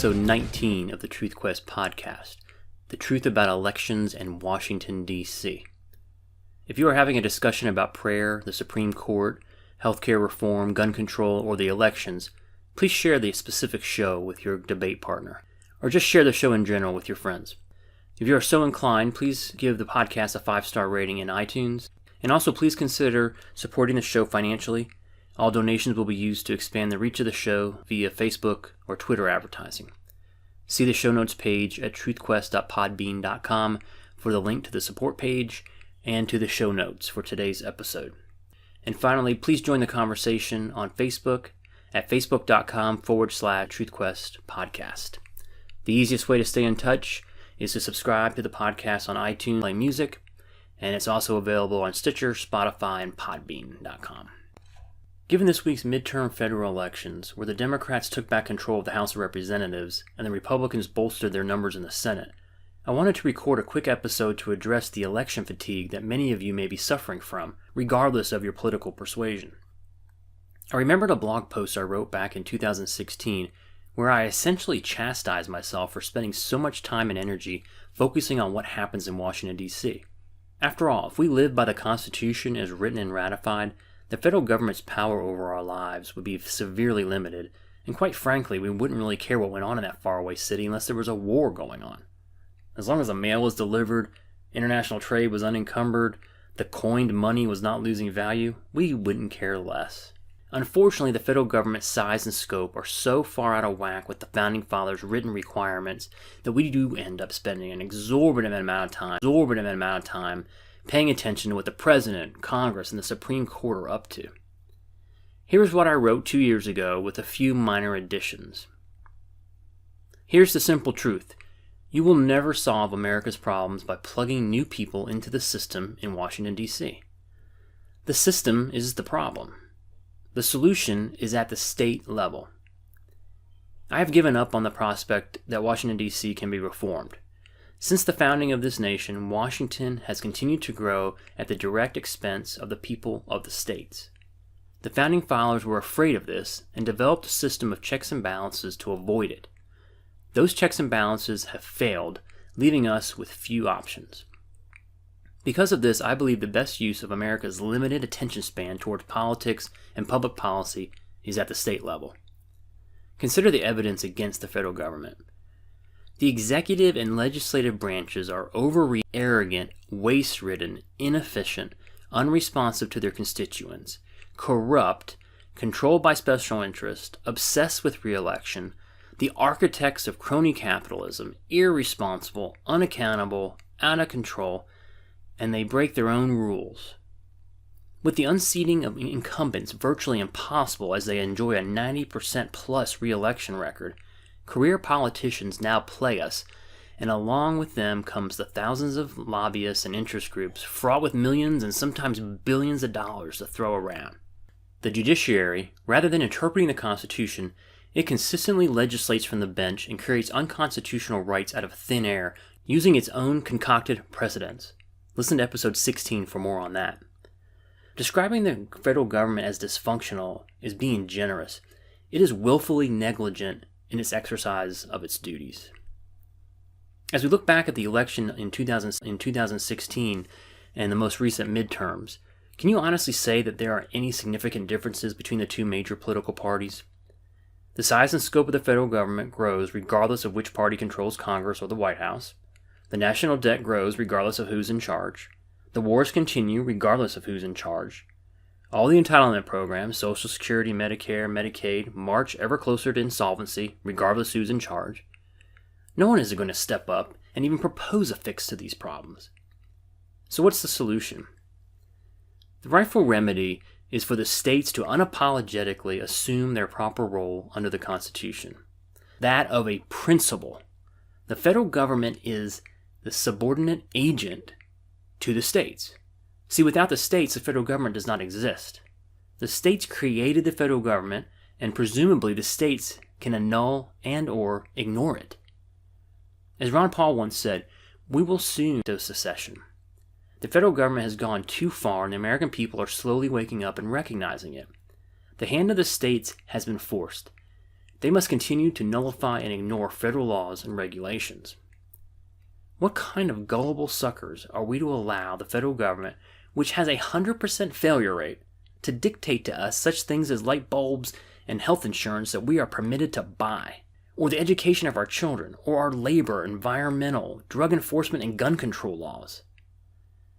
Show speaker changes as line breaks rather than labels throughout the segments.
episode 19 of the Truth Quest podcast, The Truth About Elections in Washington D.C. If you are having a discussion about prayer, the Supreme Court, healthcare reform, gun control, or the elections, please share the specific show with your debate partner, or just share the show in general with your friends. If you are so inclined, please give the podcast a 5-star rating in iTunes, and also please consider supporting the show financially. All donations will be used to expand the reach of the show via Facebook or Twitter advertising. See the show notes page at truthquest.podbean.com for the link to the support page and to the show notes for today's episode. And finally, please join the conversation on Facebook at facebook.com/truthquestpodcast. The easiest way to stay in touch is to subscribe to the podcast on iTunes Play Music, and it's also available on Stitcher, Spotify, and podbean.com. Given this week's midterm federal elections, where the Democrats took back control of the House of Representatives and the Republicans bolstered their numbers in the Senate, I wanted to record a quick episode to address the election fatigue that many of you may be suffering from, regardless of your political persuasion. I remembered a blog post I wrote back in 2016 where I essentially chastised myself for spending so much time and energy focusing on what happens in Washington, D.C. After all, if we lived by the Constitution as written and ratified, the federal government's power over our lives would be severely limited, and quite frankly, we wouldn't really care what went on in that faraway city unless there was a war going on. As long as the mail was delivered, international trade was unencumbered, the coined money was not losing value, we wouldn't care less. Unfortunately, the federal government's size and scope are so far out of whack with the Founding Fathers' written requirements that we do end up spending an exorbitant amount of time paying attention to what the President, Congress, and the Supreme Court are up to. Here's what I wrote 2 years ago with a few minor additions. Here's the simple truth. You will never solve America's problems by plugging new people into the system in Washington, D.C. The system is the problem. The solution is at the state level. I have given up on the prospect that Washington, D.C. can be reformed. Since the founding of this nation, Washington has continued to grow at the direct expense of the people of the states. The Founding Fathers were afraid of this and developed a system of checks and balances to avoid it. Those checks and balances have failed, leaving us with few options. Because of this, I believe the best use of America's limited attention span towards politics and public policy is at the state level. Consider the evidence against the federal government. The executive and legislative branches are overreach, arrogant, waste-ridden, inefficient, unresponsive to their constituents, corrupt, controlled by special interest, obsessed with re-election, the architects of crony capitalism, irresponsible, unaccountable, out of control, and they break their own rules. With the unseating of incumbents virtually impossible as they enjoy a 90% plus re-election record, career politicians now play us, and along with them comes the thousands of lobbyists and interest groups fraught with millions and sometimes billions of dollars to throw around. The judiciary, rather than interpreting the Constitution, it consistently legislates from the bench and creates unconstitutional rights out of thin air using its own concocted precedents. Listen to episode 16 for more on that. Describing the federal government as dysfunctional is being generous. It is willfully negligent in its exercise of its duties. As we look back at the election in 2016 and the most recent midterms, can you honestly say that there are any significant differences between the two major political parties? The size and scope of the federal government grows regardless of which party controls Congress or the White House. The national debt grows regardless of who's in charge. The wars continue regardless of who's in charge. All the entitlement programs, Social Security, Medicare, Medicaid, march ever closer to insolvency, regardless who's in charge. No one is going to step up and even propose a fix to these problems. So what's the solution? The rightful remedy is for the states to unapologetically assume their proper role under the Constitution, that of a principal. The federal government is the subordinate agent to the states. See, without the states, the federal government does not exist. The states created the federal government, and presumably the states can annul and or ignore it. As Ron Paul once said, we will soon do secession. The federal government has gone too far, and the American people are slowly waking up and recognizing it. The hand of the states has been forced. They must continue to nullify and ignore federal laws and regulations. What kind of gullible suckers are we to allow the federal government, which has a 100% failure rate, to dictate to us such things as light bulbs and health insurance that we are permitted to buy, or the education of our children, or our labor, environmental, drug enforcement, and gun control laws?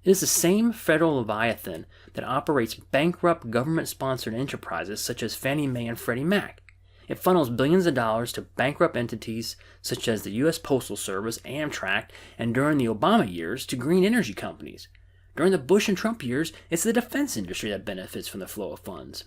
It is the same federal leviathan that operates bankrupt government-sponsored enterprises such as Fannie Mae and Freddie Mac. It funnels billions of dollars to bankrupt entities such as the U.S. Postal Service, Amtrak, and during the Obama years to green energy companies. During the Bush and Trump years, it's the defense industry that benefits from the flow of funds.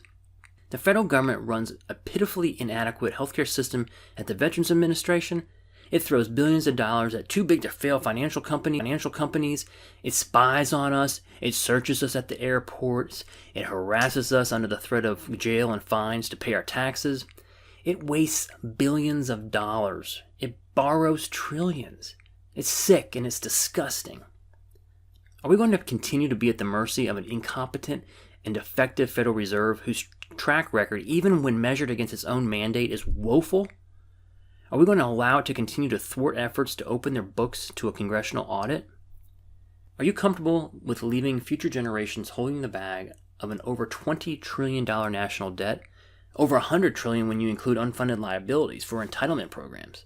The federal government runs a pitifully inadequate healthcare system at the Veterans Administration. It throws billions of dollars at too-big-to-fail financial companies. It spies on us. It searches us at the airports. It harasses us under the threat of jail and fines to pay our taxes. It wastes billions of dollars. It borrows trillions. It's sick and it's disgusting. Are we going to continue to be at the mercy of an incompetent and defective Federal Reserve whose track record, even when measured against its own mandate, is woeful? Are we going to allow it to continue to thwart efforts to open their books to a congressional audit? Are you comfortable with leaving future generations holding the bag of an over $20 trillion national debt? Over $100 trillion when you include unfunded liabilities for entitlement programs.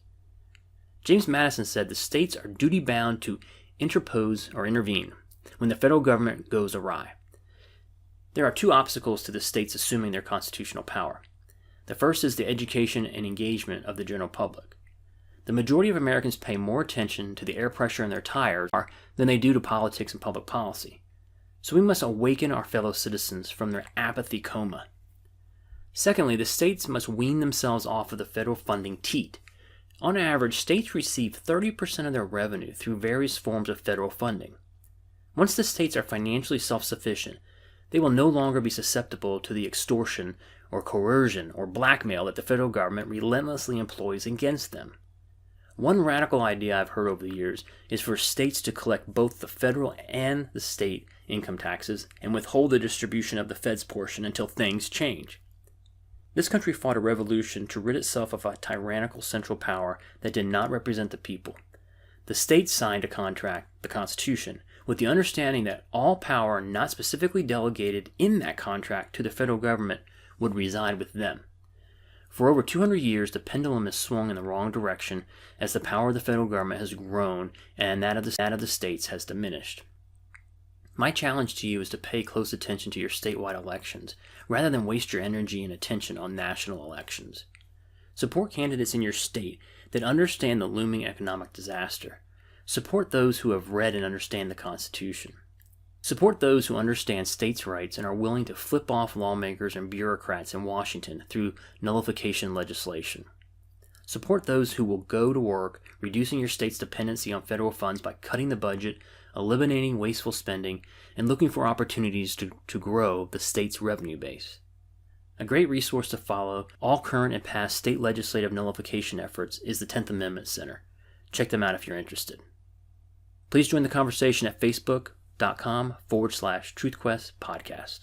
James Madison said the states are duty-bound to interpose or intervene when the federal government goes awry. There are two obstacles to the states assuming their constitutional power. The first is the education and engagement of the general public. The majority of Americans pay more attention to the air pressure in their tires than they do to politics and public policy. So we must awaken our fellow citizens from their apathy coma. Secondly, the states must wean themselves off of the federal funding teat. On average, states receive 30% of their revenue through various forms of federal funding. Once the states are financially self-sufficient, they will no longer be susceptible to the extortion or coercion or blackmail that the federal government relentlessly employs against them. One radical idea I've heard over the years is for states to collect both the federal and the state income taxes and withhold the distribution of the Fed's portion until things change. This country fought a revolution to rid itself of a tyrannical central power that did not represent the people. The states signed a contract, the Constitution, with the understanding that all power not specifically delegated in that contract to the federal government would reside with them. For over 200 years, the pendulum has swung in the wrong direction as the power of the federal government has grown and that of the states has diminished. My challenge to you is to pay close attention to your statewide elections, rather than waste your energy and attention on national elections. Support candidates in your state that understand the looming economic disaster. Support those who have read and understand the Constitution. Support those who understand states' rights and are willing to flip off lawmakers and bureaucrats in Washington through nullification legislation. Support those who will go to work reducing your state's dependency on federal funds by cutting the budget, eliminating wasteful spending, and looking for opportunities to grow the state's revenue base. A great resource to follow all current and past state legislative nullification efforts is the 10th Amendment Center. Check them out if you're interested. Please join the conversation at facebook.com/TruthQuest podcast.